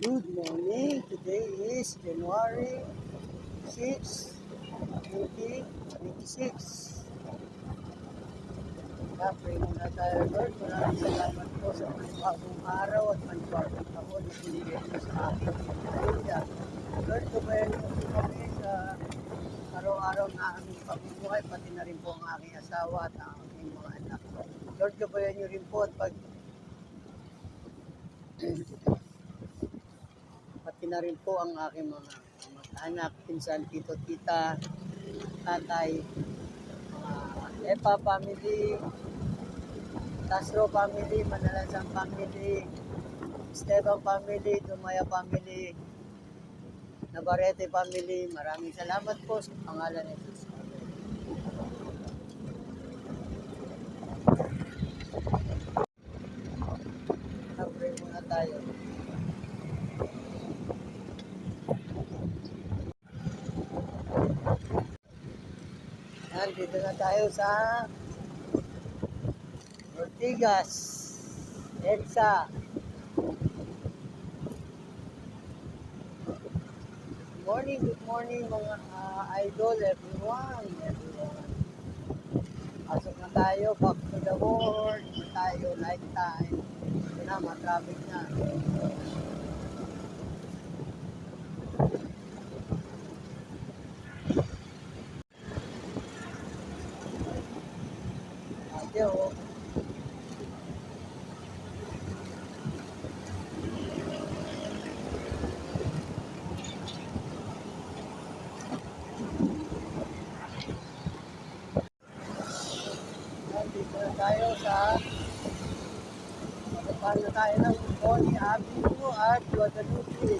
Good morning. Today is January 6, 2026. Pray muna tayo, Lord. Maraming salamat po sa panibagong araw at panibagong taon na binigay mo sa aking pamilya. Lord, tumayan mo po kami sa araw-araw na aming pamumuhay, pati na rin po ang aking asawa at ang aking mga anak. Lord, gabayan niyo rin po at pati na rin po ang aking mga anak, pinsan, tito, tita, tatay, Epa family, Castro family, Manalasang family, Esteban family, Dumaya family, Navarrete family. Maraming salamat po sa pangalan ni Jesus. Pray muna tayo. Dito na tayo sa Ortigas, EDSA. Good morning mga idol, everyone. Pasok na tayo, back to the world. Tayo, night time. Ito na, matraffic na. Adyo. Dito na tayo sa Paano tayo ng Bonnie Avenue at Guadalupe.